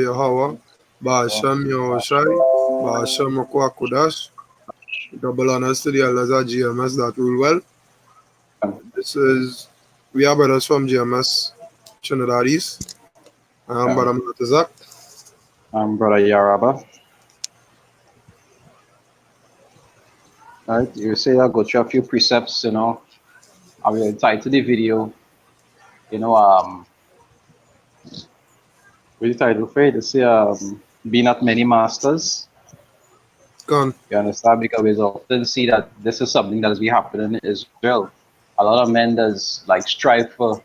Yahweh, Ba'ashem Yahushai, Ba'ashem Akwakudash. Double honors to the elders at GMS that rule well. We are brothers from GMS Trinidad East. I'm Brother Matazak. I'm Brother Yaraba. Alright, you say I'll go through a few precepts, I will title the video, with the title for it, to say, be not many masters. Gone. You understand? Because we often see that this is something that has been happening in Israel. A lot of men does like strive for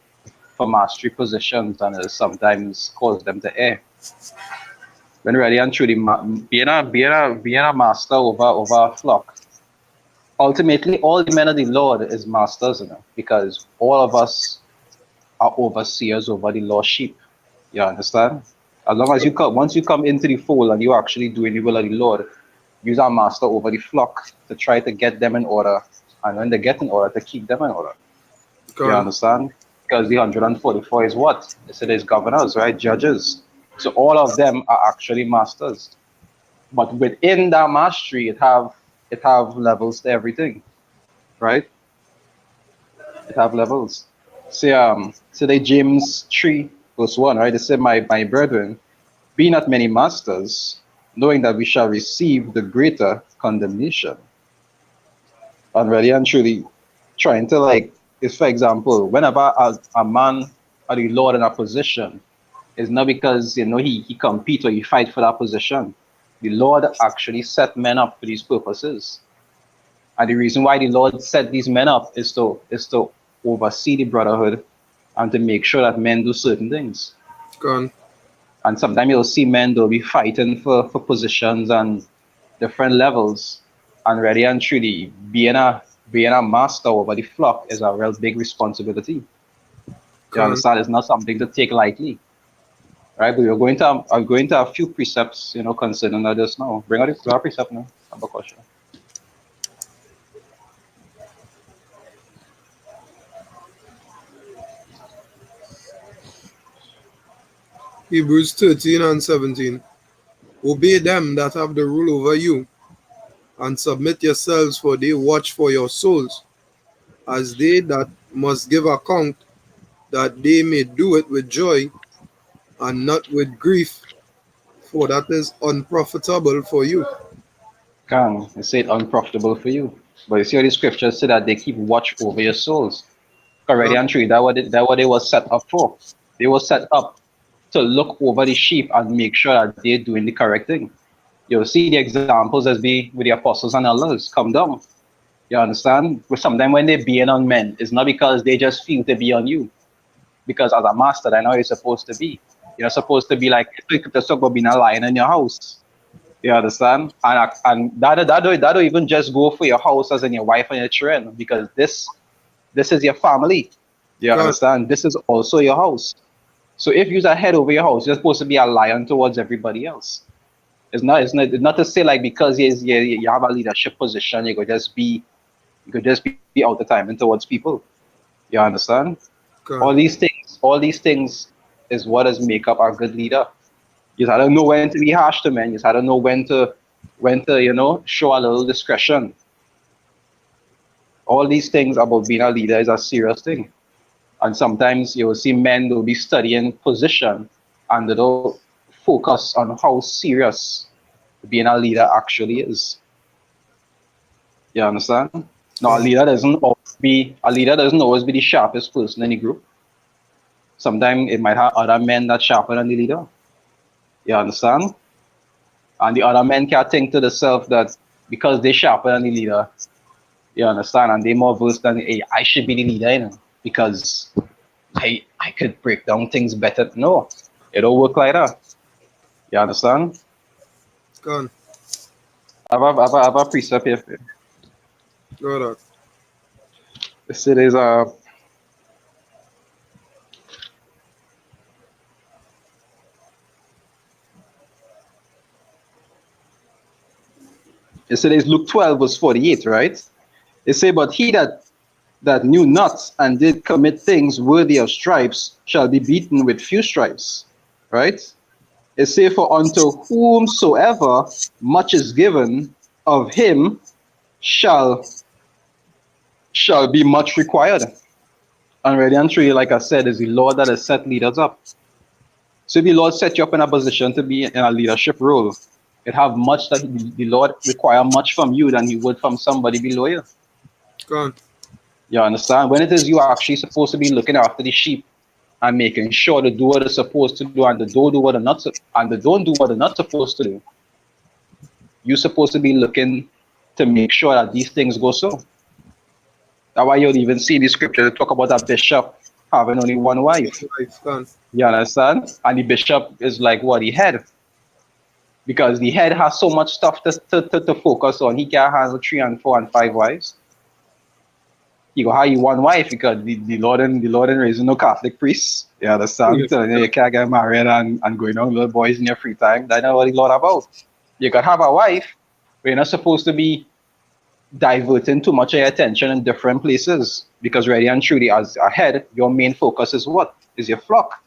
mastery positions, and it sometimes cause them to err. When really and truly being a master over a flock. Ultimately, all the men of the Lord is masters, because all of us are overseers over the lost sheep. You understand? As long as once you come into the fold and you're actually doing the will of the Lord, you're a master over the flock to try to get them in order, and when they get in order, to keep them in order. Gone. You understand? Because the 144 is what? It is governors, right? Judges. So all of them are actually masters. But within that mastery, it have levels to everything, right? It have levels. Say James 3 verse 1, right? It said, my brethren, be not many masters, knowing that we shall receive the greater condemnation. And really and truly trying to if for example, whenever a man or the Lord in a position, it's not because he compete or he fight for that position. The Lord actually set men up for these purposes. And the reason why the Lord set these men up is to oversee the brotherhood and to make sure that men do certain things. Gone. And sometimes you'll see men, they'll be fighting for positions and different levels. And really and truly, being a master over the flock is a real big responsibility. You understand? It's not something to take lightly. Right? But I'm going to a few precepts, concerning that just now. Bring out the precept now. I have a question. Hebrews 13 and 17. Obey them that have the rule over you, and submit yourselves, for they watch for your souls, as they that must give account, that they may do it with joy, and not with grief, for that is unprofitable for you. It said unprofitable for you. But you see how the scriptures say that they keep watch over your souls. Already and true, that what they were set up for. They were set up to look over the sheep and make sure that they're doing the correct thing. You'll see the examples as be with the apostles and elders come down. You understand? But sometimes when they're being on men, it's not because they just feel to be on you. Because as a master, I know you're supposed to be. You're supposed to be like, it's about being a lion in your house. You understand? And that don't even just go for your house as in your wife and your children, because this is your family. You understand? This is also your house. So if you're a head over your house, you're supposed to be a lion towards everybody else. It's not to say like because you have a leadership position, you could just be out the time and towards people. You understand? All these things is what does make up a good leader. You just don't know when to be harsh to men. You just don't know when to show a little discretion. All these things about being a leader is a serious thing. And sometimes you will see men will be studying position and they don't focus on how serious being a leader actually is. You understand? Now, a leader doesn't always be the sharpest person in the group. Sometimes it might have other men that sharper than the leader. You understand? And the other men can think to themselves that because they're sharper than the leader, you understand, and they're more versed than, hey, I should be the leader, because I could break down things better. No, it don't work like that. You understand? Gone. I have a precept here for you. Go ahead. This is Luke 12 verse 48, right? It says, but he that knew not and did commit things worthy of stripes shall be beaten with few stripes, right? It says, for unto whomsoever much is given, of him shall be much required. And really and truly, like I said, is the Lord that has set leaders up. So if the Lord set you up in a position to be in a leadership role, it have much that the Lord require much from you than he would from somebody below you. Gone. You understand? When it is you actually supposed to be looking after the sheep and making sure to do what they're supposed to do, and they don't do what they're not and they don't do what they're not supposed to do, you're supposed to be looking to make sure that these things go so. That's why you'll even see in the scripture they talk about a bishop having only one wife. Life. Gone. You understand? And the bishop is like what, the head. Because the head has so much stuff to focus on. He can't handle 3 and 4 and 5 wives. You go hire one wife because the Lord and raising no Catholic priests. You understand? Yes. So you can't get married and going on with little boys in your free time. That's not what the Lord about. You could have a wife, but you're not supposed to be diverting too much of your attention in different places. Because really and truly, as a head, your main focus is what? Is your flock.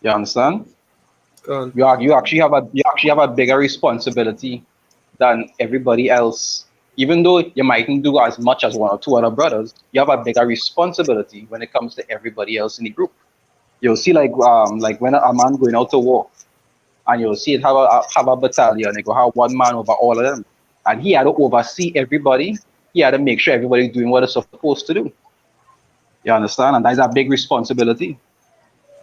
You understand? Gone. You actually have a bigger responsibility than everybody else. Even though you mightn't do as much as one or two other brothers, you have a bigger responsibility when it comes to everybody else in the group. You'll see like when a man going out to war, and you'll see it have a battalion, they go have one man over all of them. And he had to oversee everybody. He had to make sure everybody's doing what it's supposed to do. You understand? And that's a big responsibility.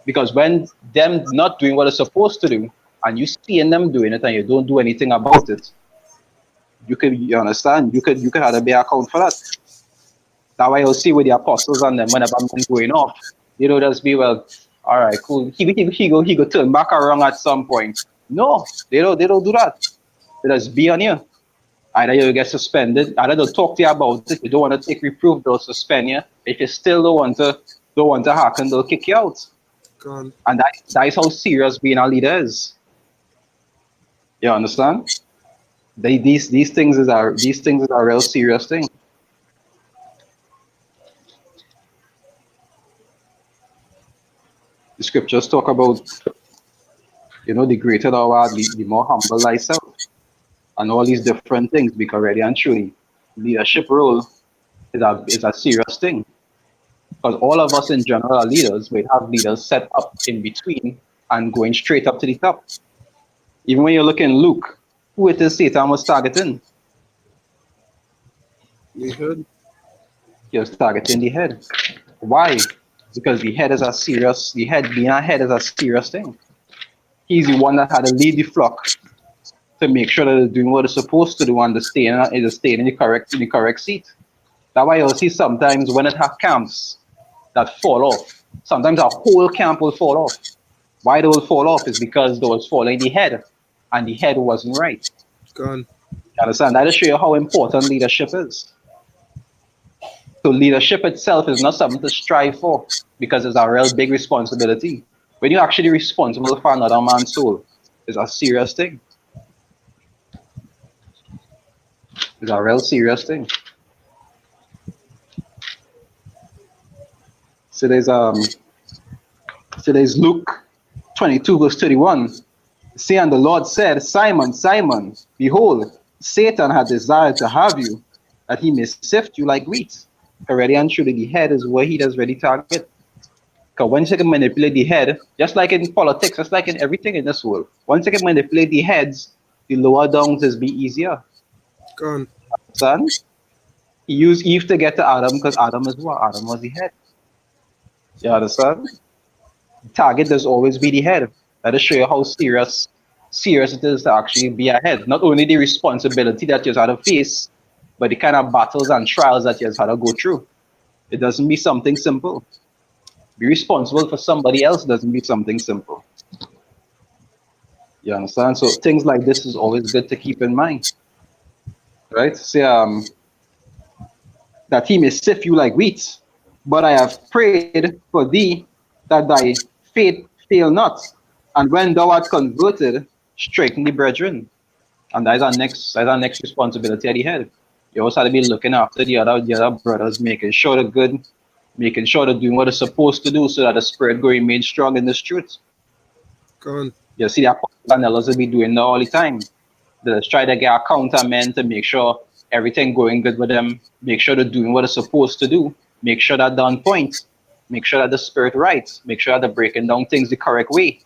Because when them not doing what they're supposed to do, and you seeing them doing it and you don't do anything about it, you understand, you could have to be account for that. That way you'll see with the apostles and them whenever men going off, they don't just be well, all right, cool. He go turn back around at some point. No, they don't do that. They just be on you. Either you get suspended, either they'll talk to you about it. You don't want to take reproof, they'll suspend you. If you still don't want to happen, they'll kick you out. Gone. And that is how serious being a leader is. You understand? These things is a real serious thing. The scriptures talk about, the greater thou art, the more humble thyself, and all these different things. Because really and truly, leadership role is a serious thing. Because all of us in general are leaders. We have leaders set up in between and going straight up to the top. Even when you look in Luke, who it is Satan was targeting? You heard? He was targeting the head. Why? Because the head being a head is a serious thing. He's the one that had to lead the flock to make sure that they're doing what they're supposed to do and they're staying in the correct seat. That's why you'll see sometimes when it have camps that fall off, sometimes a whole camp will fall off. Why they will fall off is because they was following the head and the head wasn't right. Gone. You understand? That'll show you how important leadership is. So leadership itself is not something to strive for because it's a real big responsibility. When you're actually responsible for another man's soul, it's a serious thing. It's a real serious thing. So there's Luke 22 verse 31. See, and the Lord said, Simon, Simon, behold, Satan had desired to have you, that he may sift you like wheat. Already and truly, the head is where he does really target. Because once you can manipulate the head, just like in politics, just like in everything in this world, once you can manipulate the heads, the lower downs is be easier. Gone. Son, he used Eve to get to Adam because Adam is what? Adam was the head. You understand? The target does always be the head. That is show you how serious it is to actually be a head. Not only the responsibility that you have to face, but the kind of battles and trials that you have to go through. It doesn't be something simple. Be responsible for somebody else doesn't be something simple. You understand? So things like this is always good to keep in mind. Right? Say that he may sift you like wheat, but I have prayed for thee that thy faith fail not. And when thou art converted, strengthen the brethren. And that's our next responsibility at the head. You also have to be looking after the other brothers, making sure they're good, making sure they're doing what they're supposed to do so that the spirit will remain strong in this truth. Con. You see the apostles and elders will be doing that all the time. They just try to get a counterman to make sure everything going good with them, make sure they're doing what they're supposed to do, make sure that they're on point, make sure that the spirit right, make sure that they're breaking down things the correct way.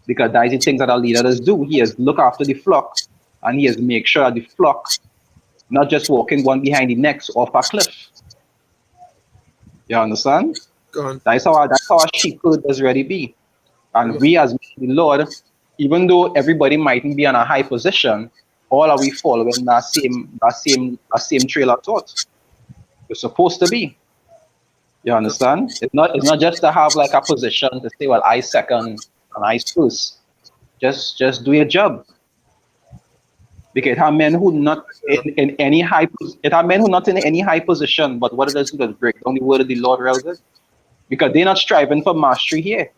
Because that is the things that our leader does do. He is look after the flock and he is make sure that the flock not just walking one behind the next off a cliff. You understand? Con. That's how a sheep could does really be. And we as the Lord, even though everybody mightn't be on a high position, all are we following that same trail of thought. We're supposed to be. You understand? It's not just to have like a position to say, well, I second and I first. Just do your job. Because it have men who not in any it have men who not in any high position, but what it does is break down the word of the Lord real good. Because they're not striving for mastery here.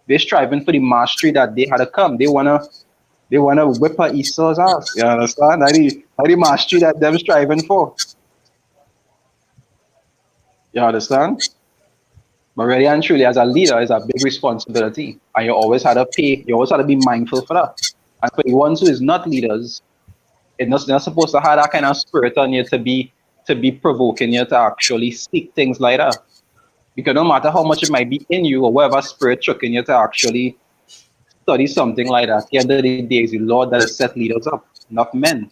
They're striving for the mastery that they had to come. They wanna whip her Esau's ass. You understand? That the mastery that them striving for. You understand? But really and truly, as a leader, is a big responsibility. And you always had to be mindful for that. And for the ones who is not leaders, it's not supposed to have that kind of spirit on you to be provoking you to actually speak things like that. Because no matter how much it might be in you or whatever spirit tricking you to actually study something like that, at the end of the day, it's the Lord that has set leaders up, not men.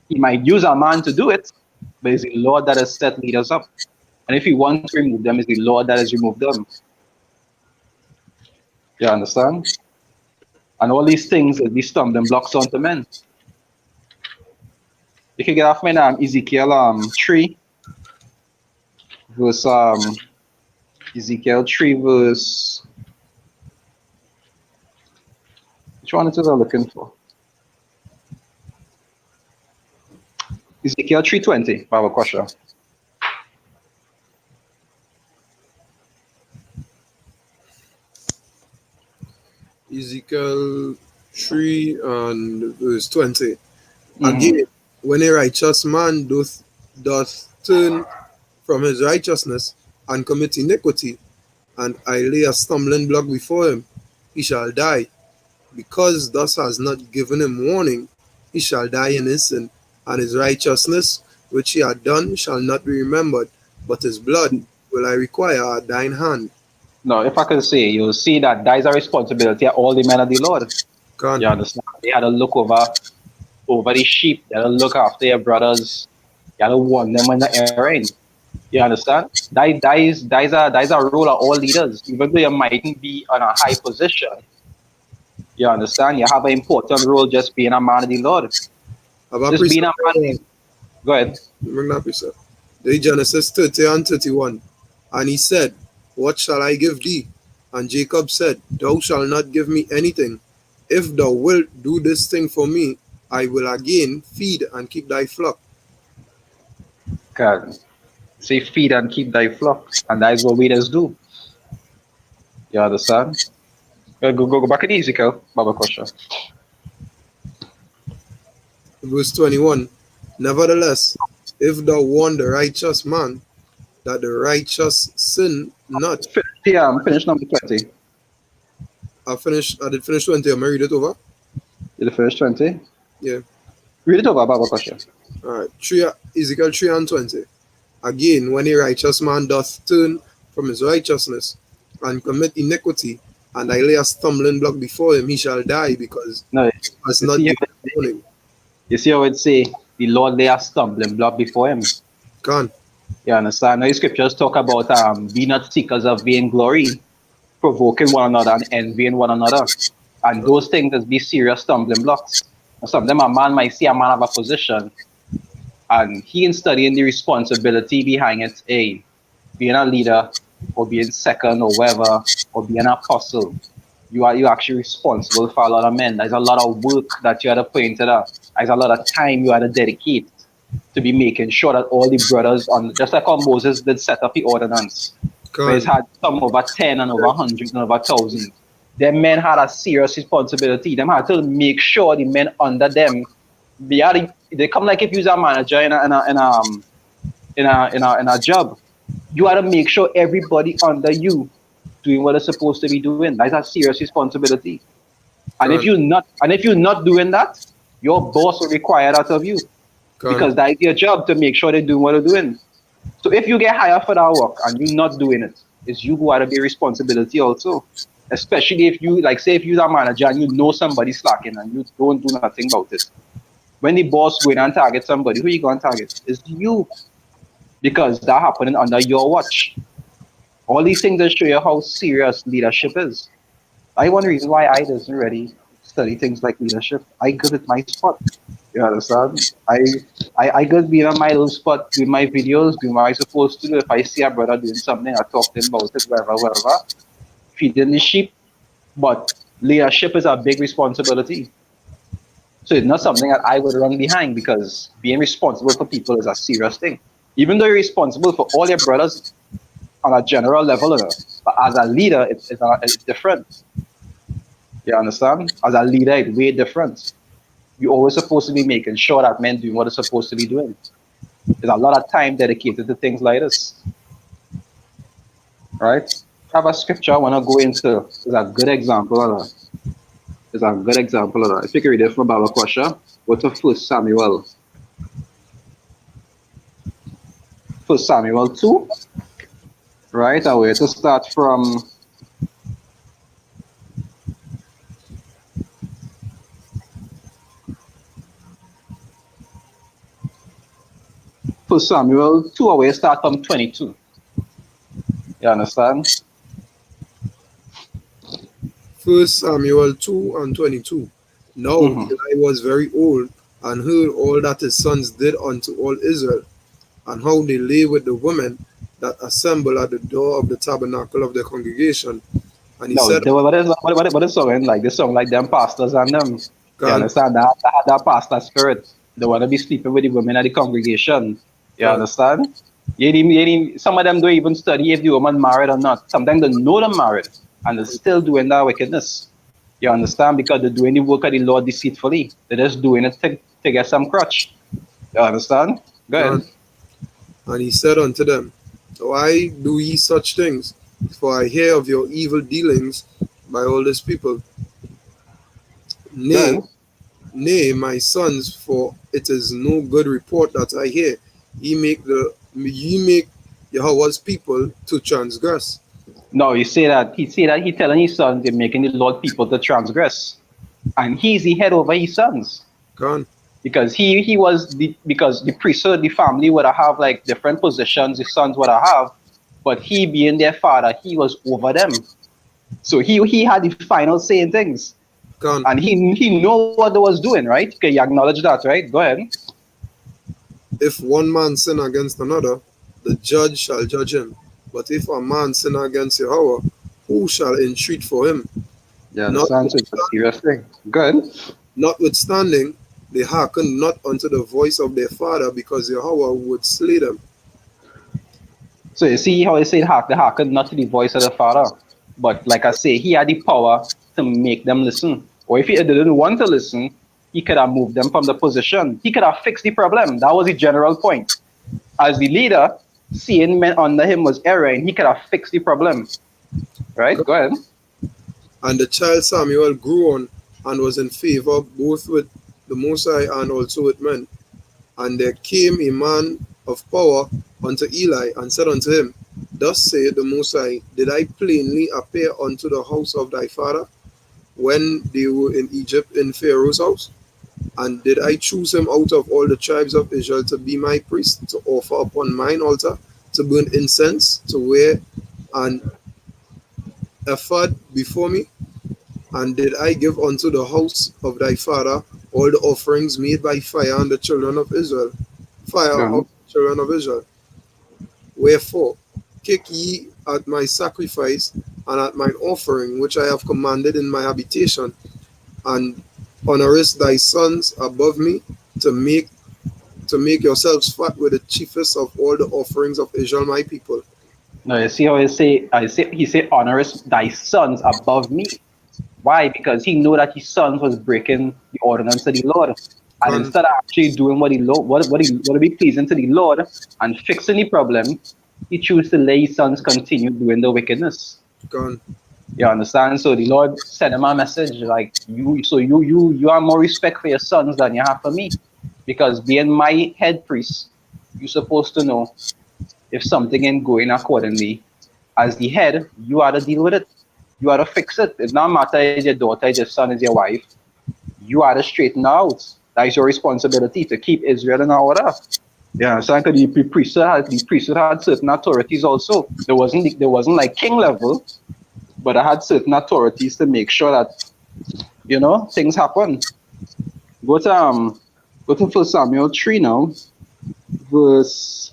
He might use a man to do it, but it's the Lord that has set leaders up. And if he wants to remove them, it's the Lord that has removed them. You understand? And all these things are these stumbling blocks onto men. You can get off my Ezekiel 3, verse Ezekiel 3 verse, which one is it I'm looking for? Ezekiel 3:20, Baba Kosha. Ezekiel 3 and verse 20. Mm-hmm. Again, when a righteous man doth turn from his righteousness and commit iniquity, and I lay a stumbling block before him, he shall die. Because thus has not given him warning, he shall die in his sin, and his righteousness which he had done shall not be remembered, but his blood will I require at thine hand. Now, if I can say, you'll see that is a responsibility of all the men of the Lord. Con. You understand? They had to look over the sheep. They had to look after their brothers. You had to warn them when they're erring. You understand? That is a role of all leaders. Even though you mightn't be on a high position, you understand? You have an important role just being a man of the Lord. Have a Just being a precept. man of the Go ahead. Bring that precept. The Genesis 30 and 31. And he said, what shall I give thee? And Jacob said, thou shalt not give me anything. If thou wilt do this thing for me, I will again feed and keep thy flock. God. Say feed and keep thy flock. And that is what leaders do. You understand? Go back in Ezekiel, Baba Kosha. Verse 21. Nevertheless, if thou warn the righteous man that the righteous sin not. Yeah, finish number 20. I did finish 20. Am I read it over? Did you finish 20? Yeah. Read it over, Baba Kosha. Alright. Ezekiel 3 and 20. Again, when a righteous man doth turn from his righteousness and commit iniquity, and I lay a stumbling block before him, he shall die, because No, he has you not see, given warning. you see how it say, the Lord lay a stumbling block before him. Gone. You understand? Now the scriptures talk about be not seekers of vainglory, provoking one another and envying one another. And those things is be serious stumbling blocks. And some of them a man might see a man have a position and he in studying the responsibility behind it, being a leader or being second or whatever, or being an apostle. You actually responsible for a lot of men. There's a lot of work that you had to put into that. There's a lot of time you had to dedicate to be making sure that all the brothers on, just like how Moses did set up the ordinance, where he's Gone. had some over 10 and over 100 and over 1,000. Them men had a serious responsibility. Them had to make sure the men under them, they come like if you're a manager in a job. You had to make sure everybody under you doing what they're supposed to be doing. That's a serious responsibility. Can, And if you're not doing that, your boss will require that of you can, because that is your job to make sure they're doing what they're doing. So if you get hired for that work and you're not doing it, it's you who have to be responsibility also. Especially if you like say if you're a manager and you know somebody's slacking and you don't do nothing about it. When the boss go in and target somebody, who you going to target? It's you because that happening under your watch. All these things that show you how serious leadership is. I one reason why I doesn't really study things like leadership. I good at my spot. You understand? I good being on my little spot, doing my videos, doing what I supposed to do. If I see a brother doing something, I talk to him about it, whatever, feeding the sheep. But leadership is a big responsibility. So it's not something that I would run behind because being responsible for people is a serious thing. Even though you're responsible for all your brothers on a general level, but as a leader, it's different. You understand? As a leader, it's way different. You're always supposed to be making sure that men doing what they're supposed to be doing. There's a lot of time dedicated to things like this, right? I have a scripture I want to go into. Is a good example of that. Is a good example of that. If you can read it from Baba Kwasha, go to First Samuel. First Samuel 2, right? And we're to start from First Samuel 2, and we start from 22. You understand? First Samuel 2 and 22. Now Mm-hmm. Eli was very old, and heard all that his sons did unto all Israel, and how they lay with the women that assemble at the door of the tabernacle of the congregation. And he No, said, what is song like? This song like them pastors and them. You Can, understand that pastor spirit. They want to be sleeping with the women at the congregation. You can, understand? Some of them don't even study if the woman married or not. Sometimes they know they're married and they're still doing that wickedness. You understand? Because they're doing the work of the Lord deceitfully. They're just doing it to get some crutch. You understand? Go ahead. can. And he said unto them, Why do ye such things? For I hear of your evil dealings by all this people. Go Nay, ahead. nay, my sons, for it is no good report that I hear. Ye make Yahweh's people to transgress. No, he telling his sons they're making the Lord people to transgress. And he's the head over his sons. Can, Because he was because the priesthood, the family would have like different positions, the sons would have, but he being their father, he was over them. So he had the final say in things. can. And he know what they was doing, right? Okay, you acknowledge that, right? Go ahead. If one man sin against another, the judge shall judge him. But if a man sin against Yahweh, who shall entreat for him? You understand? So it's a Notwithstanding, serious thing. Good. notwithstanding, they hearkened not unto the voice of their father, because Yahweh would slay them. So you see how I say the hearken not to the voice of the father. But like I say, he had the power to make them listen. Or if he didn't want to listen, he could have moved them from the position. He could have fixed the problem. That was the general point. As the leader, seeing men under him was erring, he could have fixed the problem. Right? Go ahead. And the child Samuel grew on and was in favor both with the Most High and also with men. And there came a man of power unto Eli and said unto him, Thus saith the Most High, Did I plainly appear unto the house of thy father when they were in Egypt in Pharaoh's house? And did I choose him out of all the tribes of Israel to be my priest, to offer upon mine altar, to burn incense, to wear an ephod before me? And did I give unto the house of thy father all the offerings made by fire on the children of Israel? Fire Go of the children of Israel. Wherefore, kick ye at my sacrifice and at mine offering, which I have commanded in my habitation, and honorest thy sons above me, to make yourselves fat with the chiefest of all the offerings of Israel my people. No, you see how he say honorest thy sons above me. Why? Because he knew that his sons was breaking the ordinance of the Lord. And Can, instead of actually doing what would be pleasing to the Lord and fixing the problem, he chose to let his sons continue doing the wickedness. can. You understand? So the Lord sent him a message like you have more respect for your sons than you have for me. Because being my head priest, you're supposed to know if something ain't going accordingly. As the head, you ought to deal with it. You ought to fix it. It not matter is your daughter, is your son, is your wife. You ought to straighten out. That is your responsibility to keep Israel in order. Yeah, so because the priesthood had certain authorities also. There wasn't like king level, but I had certain authorities to make sure that things happen. Go to First Samuel 3 now, verse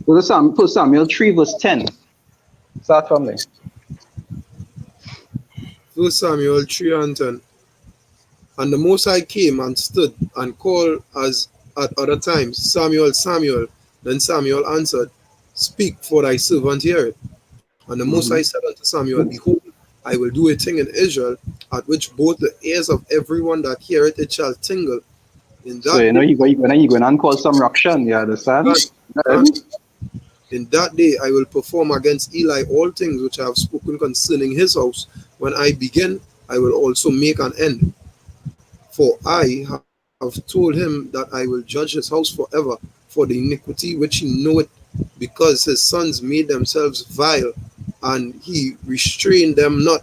First Samuel 3 verse 10. Start from there. First Samuel 3 and 10. And the Most High came and stood and called as at other times, Samuel, Samuel. Then Samuel answered, Speak, for thy servant heareth. And the Most High said Hmm. unto Samuel, Behold, I will do a thing in Israel, at which both the ears of everyone that heareth it shall tingle. In So that day, you go and call some ruction, you understand? God, God, in that day I will perform against Eli all things which I have spoken concerning his house. When I begin, I will also make an end. For I have told him that I will judge his house forever for the iniquity which he knoweth, because his sons made themselves vile, and he restrained them not.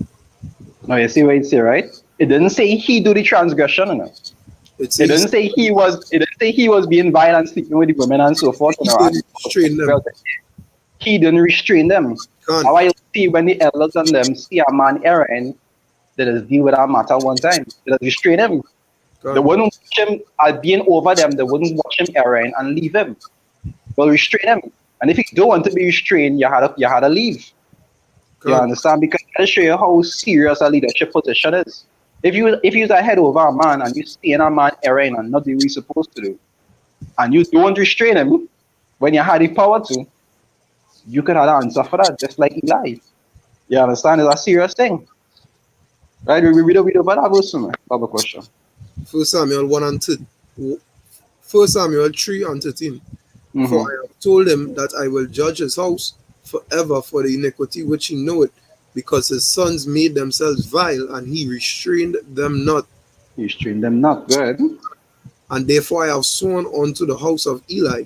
Now you see what it say, right? It didn't say he do the transgression, It It says didn't say he was being violent, sleeping with the women and so forth, he didn't restrain them. He didn't restrain them. Can't, How I see when the elders and them see a man erring, they just deal with that matter one time. They just restrain him. They can't, wouldn't watch him being over them, they wouldn't watch him erring and leave him. Well, restrain him. And if you don't want to be restrained, you had to leave. You can't. understand? Because that show you how serious a leadership position is. If you're a head over a man and you seeing a man erring and not doing what you're supposed to do, and you don't restrain him when you had the power to, you could have an answer for that, just like Eli. You understand? It's a serious thing. Right? We read about that verse, man. Double question. First Samuel 1 and 2. First Samuel 3 and 13. For Mm-hmm. I have told him that I will judge his house forever for the iniquity which he knoweth, because his sons made themselves vile, and he restrained them not. You restrain them not. Good. And therefore I have sworn unto the house of Eli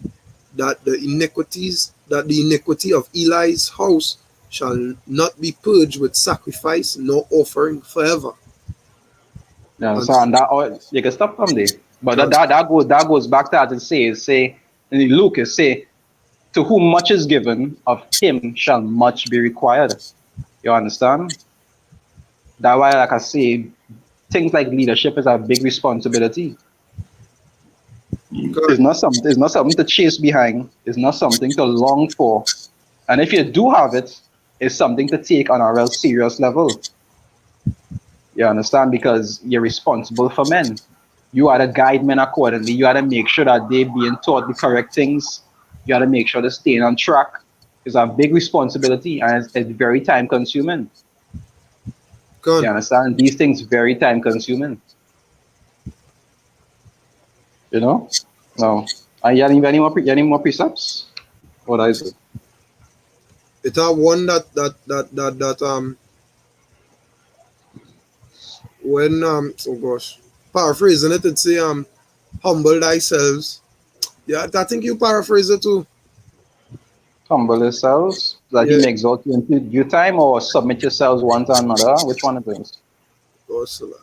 that the iniquity of Eli's house shall not be purged with sacrifice nor offering forever. Yeah, And so and that you can stop from there. But that, God, that, that goes back to that it say in Luke it say, to whom much is given, of him shall much be required. You understand? That's why, like I say, things like leadership is a big responsibility. God, It's not something to chase behind. It's not something to long for. And if you do have it, it's something to take on a real serious level. You understand? Because you're responsible for men. You are to guide men accordingly. You got to make sure that they're being taught the correct things. You got to make sure they're staying on track. It's a big responsibility and it's very time consuming. You God. understand? These things very time consuming. You know? No. And you any more precepts? What is it? It have one that when oh gosh, paraphrasing it, it say humble thyself. Yeah, I think you paraphrase it too. Humble yourselves that he Yeah, may exalt you in due time, or submit yourselves one to another. Which one of those? gosh, so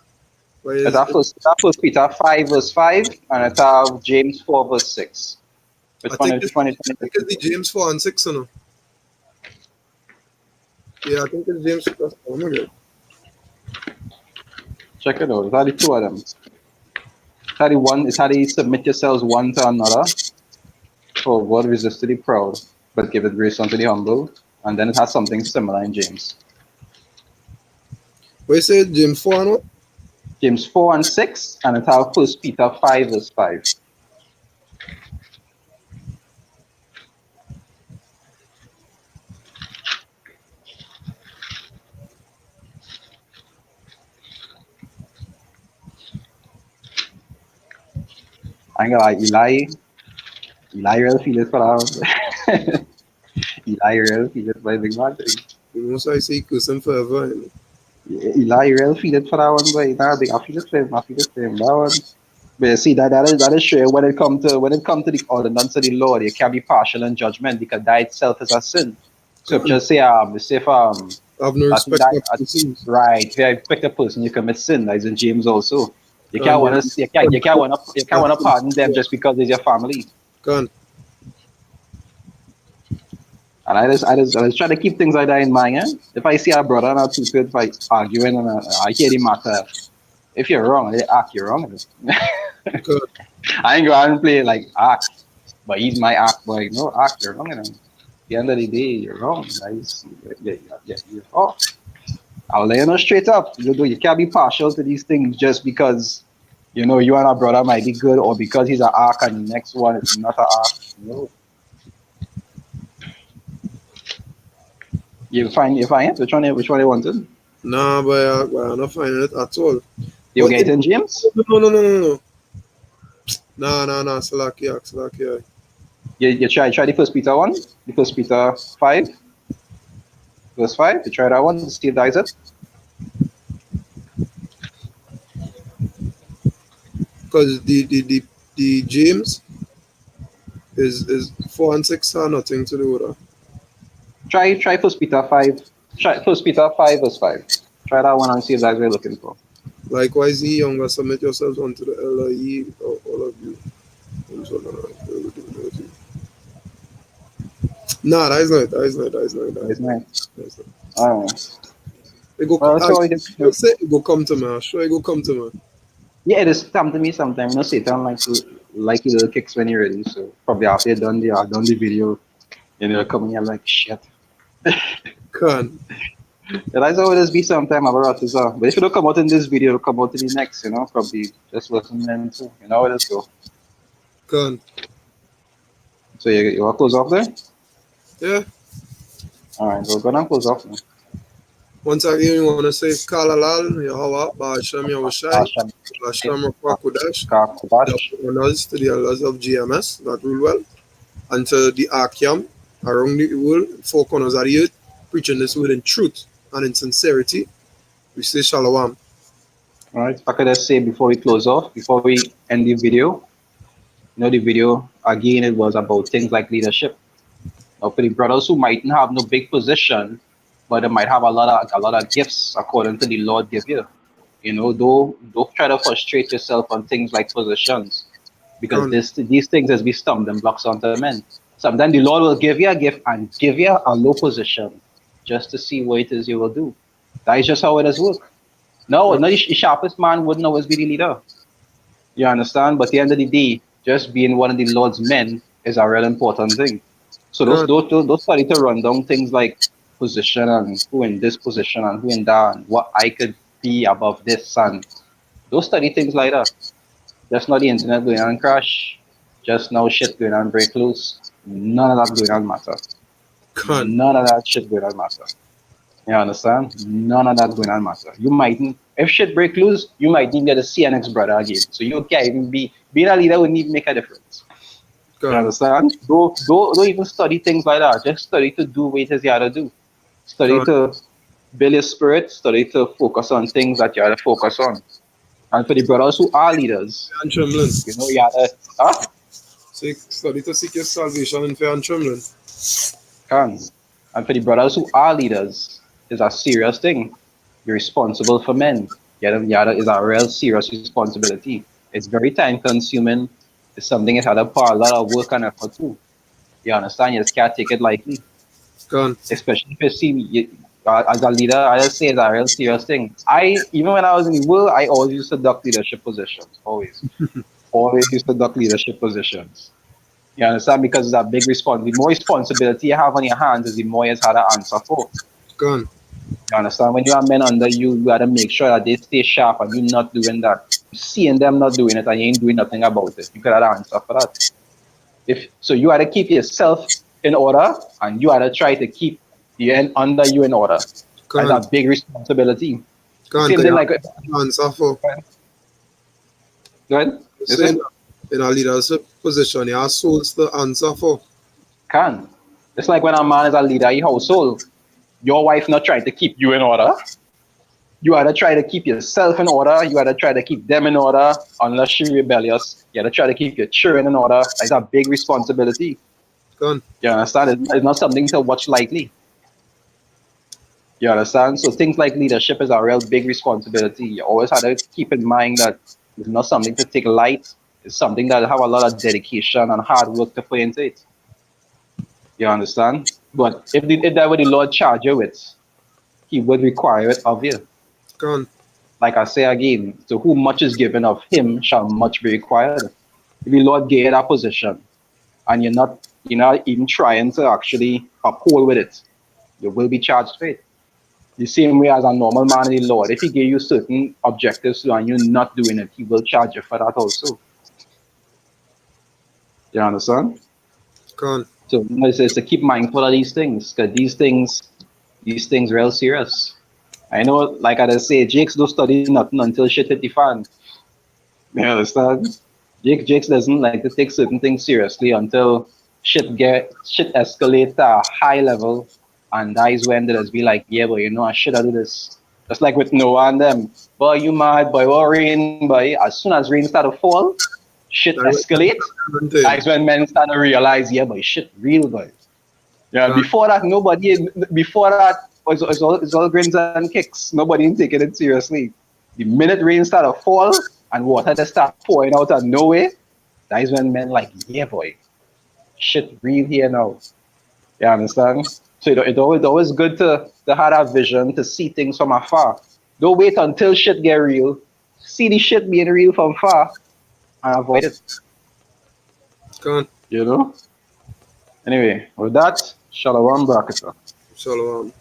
but It's Peter 5 verse 5 and it's James 4 verse 6. Which I one think is which it's one is I think it's the James 4 and 6, you know. Yeah, I think it's James. Oh my God. check it out. It's the two of them. It's how they submit yourselves one to another. For God resist to the proud, but give it grace unto the humble. And then it has something similar in James. What you say, James 4 and what? James 4 and 6, and it has First Peter 5 verse 5. I ain't gonna lie, Eli real feel it for that. Eli real feel it for the big man thing. The most I say curse him forever. Eli real feel it for that one, boy. Nah, big, I feel it for him. I feel it for him. That one. But you see that is sure when it come to the ordinance of the Lord, you can't be partial in judgment because that itself is a sin. Can't Scripture say if have no I think respect that for persons. right, if you expect a person, you commit sin. That is in James also. You can't Can't want you to you can't want to pardon them just because it's your family. can't. And I just try to keep things like that in mind. Eh? If I see a brother and a two kids fight arguing and I hear the matter, if you're wrong, they act you're wrong. Can't. I ain't going to play like act, but he's my act boy. No act, you're wrong. At the end of the day, you're wrong. Guys. You're off. I'll lay you know straight up. You can't be partial to these things just because you and a brother might be good or because he's an arc and the next one is not an arc. No. You find it? Which one you wanted? Nah, but I'm not finding it at all. You But get it in James? no. Nah. Salakia. You try the first Peter one, the first Peter 5, verse 5. You try that one to see if that is it. Because the James is 4 and 6 are nothing to do with that. Try first Peter 5. Try first Peter 5, verse 5. Try that one and see if that's what you're looking for. Likewise, ye younger, submit yourselves unto the elder, ye all of you. Nah, that is not it. It's nice. That is not. Alright. It go, Well, I so sure say it go come to me. I sure it go come to me. yeah, it is come to me sometime. Satan like you little kicks when you're ready. So probably after you're done the video, come in, like shit. Can. Yeah, that's how it is be sometime about it. But if you don't come out in this video, it'll come out in the next, probably just listen then too. You know how it is go. Can. So you want to close off there? Yeah. Alright, we're gonna close off now. Once again, we want to say Kalalal, Yahweh, Ba'ashem Yahushai, Hashem, Ba'ashem Rakwakudash, the Kakubash. honors to the elders of GMS that rule well, and to the Akyam around the world, four corners of the earth, preaching this word in truth and in sincerity. We say Shalom. Alright, if I could just say before we close off, before we end the video, the video again it was about things like leadership. Now for the brothers who might not have no big position, but they might have a lot of gifts according to the Lord give you. Don't try to frustrate yourself on things like positions because Can. these things has be stumbling blocks onto men. Sometimes the Lord will give you a gift and give you a low position just to see what it is you will do. That is just how it does work. No, the sharpest man wouldn't always be the leader. You understand? But at the end of the day, just being one of the Lord's men is a real important thing. So Can. those study to run down things like position and who in this position and who in that and what I could be above this and those study things like that. Just not the internet going on crash. Just no shit going on break loose. None of that going on matter. Can. None of that shit going on matter. You understand? None of that going on matter. You mightn't if shit break loose, you might even get to see an ex brother again. So you can't even being a leader wouldn't even make a difference. You Can. understand? Don't even study things like that. Just study to do what it is you have to do. Study Can. to build your spirit, study to focus on things that you have to focus on. And for the brothers who are leaders, And trembling. you have to Study to seek your salvation in fear and trembling. can. And for the brothers who are leaders, it's a serious thing. You're responsible for men. Yada is a real serious responsibility. It's very time consuming. It's something that had to put a lot of work and effort too. You understand? You just can't take it lightly. Can. Especially if you see as a leader, I just say it's a real serious thing. Even when I was in the world, I always used to duck leadership positions. Always used to duck leadership positions. You understand? Because it's a big responsibility. The more responsibility you have on your hands, is the more you have to answer for. Can. You understand? When you have men under you, you got to make sure that they stay sharp and you're not doing that. Seeing them not doing it and you ain't doing nothing about it. You got to answer for that. So you got to keep yourself in order and you got to try to keep the end under you in order. That's Can. a big responsibility. Can. Same thing like Answer for. go ahead. You Saying say? that. In a leadership position, you have souls to answer for. Can. It's like when a man is a leader in household, your wife not trying to keep you in order. You either try to keep yourself in order, you either try to keep them in order, unless she rebellious. You either try to keep your children in order. It's a big responsibility. Gone. You understand? It's not something to watch lightly. You understand? So things like leadership is a real big responsibility. You always have to keep in mind that it's not something to take light. It's something that have a lot of dedication and hard work to put into it. You understand? But if that were the Lord charge you with, He would require it of you. Gone. Like I say again, to whom much is given of him shall much be required. If the Lord gave you that position and you're not even trying to actually uphold with it, you will be charged for it. The same way as a normal man in the Lord, if he gave you certain objectives and you're not doing it, he will charge you for that also. You understand? Gone. So it's to keep mindful of these things, because these things real serious. I know, like I just say, Jakes don't study nothing until shit hit the fan. You understand? Jakes doesn't like to take certain things seriously until shit escalate to a high level, and that is when there's be like, yeah, but I should have do this. Just like with Noah and them. Boy, you mad, boy, what rain, boy. As soon as rain start to fall, shit escalate. That is when men start to realize, yeah, boy, shit real, boy. Yeah, Gone. before that, it's all grins and kicks. Nobody ain't taking it seriously. The minute rain start to fall and water just start pouring out of nowhere, that is when men like, yeah, boy, shit real here now. You understand? So it's always good to have that vision, to see things from afar. Don't wait until shit get real. See the shit being real from far and avoid it. Gone. You know? Anyway, with that, Shalom Brakata. Shalom.